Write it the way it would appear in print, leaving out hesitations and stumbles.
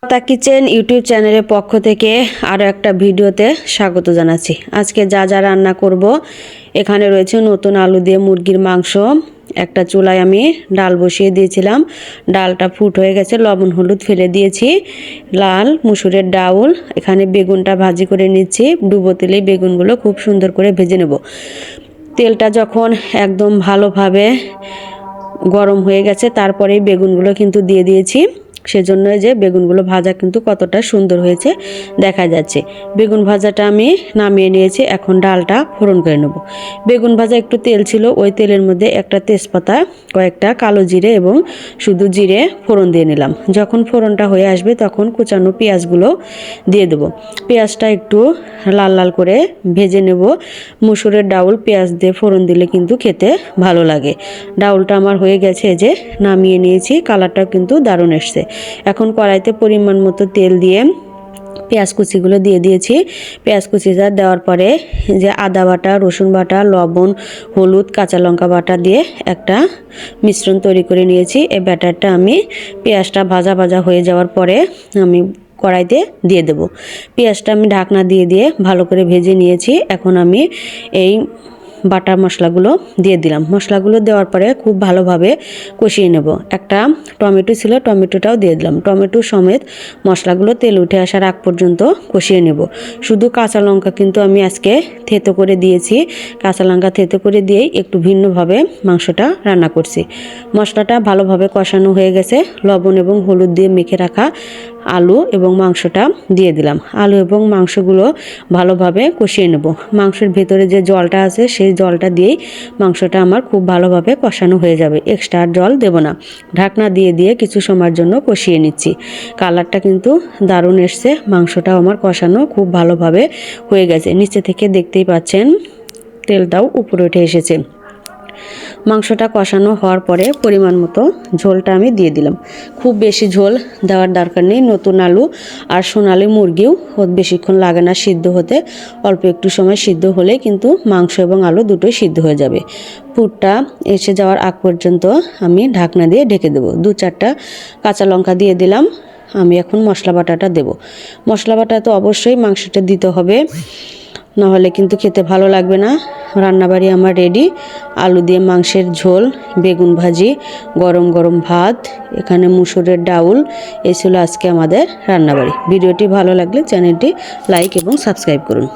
লতা kitchen YouTube চ্যানেলের পক্ষ থেকে আরও একটা ভিডিওতে স্বাগত জানাচ্ছি। আজকে যা যা রান্না করব, এখানে রয়েছে নতুন আলু দিয়ে মুরগির মাংস। একটা চুলায় আমি ডাল বসিয়ে দিয়েছিলাম, ডালটা ফুট হয়ে গেছে, লবণ হলুদ ফেলে দিয়েছি। লাল মুসুরের ডাউল, এখানে বেগুনটা ভাজি করে নিচ্ছি। ডুবো তেলেই বেগুনগুলো খুব সুন্দর করে ভেজে নেব। তেলটা যখন একদম ভালোভাবে গরম হয়ে গেছে, তারপরেই বেগুনগুলো কিন্তু দিয়ে দিয়েছি। সেজন্য যে বেগুনগুলো ভাজা কিন্তু কতটা সুন্দর হয়েছে দেখা যাচ্ছে। বেগুন ভাজাটা আমি নামিয়ে নিয়েছি, এখন ডালটা ফোড়ন করে নেব। বেগুন ভাজা একটু তেল ছিল, ওই তেলের মধ্যে একটা তেজপাতা, কয়েকটা কালো জিরে এবং শুধু জিরে ফোড়ন দিয়ে নিলাম। যখন ফোড়নটা হয়ে আসবে তখন কুচানো পেঁয়াজগুলো দিয়ে দেব। পেঁয়াজটা একটু লাল লাল করে ভেজে নেব। মুসুরের ডাউল পেঁয়াজ দিয়ে ফোড়ন দিলে কিন্তু খেতে ভালো লাগে। ডাউলটা আমার হয়ে গেছে, যে নামিয়ে নিয়েছি। কালারটা কিন্তু দারুণ এসছে। এখন কড়াইতে পরিমাণ মতো তেল দিয়ে পেঁয়াজ কুচিগুলো দিয়ে দিয়েছি। পেঁয়াজ কুচিটা দেওয়ার পরে যে আদা বাটা, রসুন বাটা, লবণ, হলুদ, কাঁচা লঙ্কা বাটা দিয়ে একটা মিশ্রণ তৈরি করে নিয়েছি। এই ব্যাটারটা আমি পেঁয়াজটা ভাজা ভাজা হয়ে যাওয়ার পরে আমি কড়াইতে দিয়ে দেব। পেঁয়াজটা আমি ঢাকনা দিয়ে দিয়ে ভালো করে ভেজে নিয়েছি। এখন আমি এই বাটা মশলাগুলো দিয়ে দিলাম। মশলাগুলো দেওয়ার পরে খুব ভালোভাবে কষিয়ে নেব। একটা টমেটো ছিল, টমেটোটাও দিয়ে দিলাম। টমেটো সমেত মশলাগুলো তেল উঠে আসার আগ পর্যন্ত কষিয়ে নেব। শুধু কাঁচা লঙ্কা কিন্তু আমি আজকে থেতো করে দিয়েছি। কাঁচা লঙ্কা থেতো করে দিয়েই একটু ভিন্নভাবে মাংসটা রান্না করছি। মশলাটা ভালোভাবে কষানো হয়ে গেছে। লবণ এবং হলুদ দিয়ে মেখে রাখা আলু এবং মাংসটা দিয়ে দিলাম। আলু এবং মাংসগুলো ভালোভাবে কষিয়ে নেব। মাংসের ভেতরে যে জলটা আছে সেই জলটা দিয়েই মাংসটা আমার খুব ভালোভাবে কষানো হয়ে যাবে। এক্সট্রা জল দেব না। ঢাকনা দিয়ে দিয়ে কিছু সময়ের জন্য কষিয়ে নিচ্ছি। কালারটা কিন্তু দারুণ এসছে। মাংসটাও আমার কষানো খুব ভালোভাবে হয়ে গেছে। নিচে থেকে দেখতেই পাচ্ছেন তেলটাও উপরে উঠে এসেছে। মাংসটা কষানো হওয়ার পরে পরিমাণ মতো ঝোলটা আমি দিয়ে দিলাম। খুব বেশি ঝোল দেওয়ার দরকার নেই। নতুন আলু আর সোনালি মুরগিও বেশিক্ষণ লাগে না সিদ্ধ হতে। অল্প একটু সময় সিদ্ধ হলে কিন্তু মাংস এবং আলু দুটোই সিদ্ধ হয়ে যাবে। পুরটা এসে যাওয়ার আগ পর্যন্ত আমি ঢাকনা দিয়ে ঢেকে দেবো। 2-4টা কাঁচা লঙ্কা দিয়ে দিলাম। আমি এখন মশলা বাটাটা দেব। মশলা বাটা তো অবশ্যই মাংসটা দিতে হবে, নাহলে কিন্তু খেতে ভালো লাগবে না। রান্নাবাড়ি আমার রেডি। আলু দিয়ে মাংসের ঝোল, বেগুন ভাজি, গরম গরম ভাত, এখানে মুসুরের ডাউল। এই ছিল আজকে আমাদের রান্নাবাড়ি। ভিডিওটি ভালো লাগলে চ্যানেলটি লাইক এবং সাবস্ক্রাইব করুন।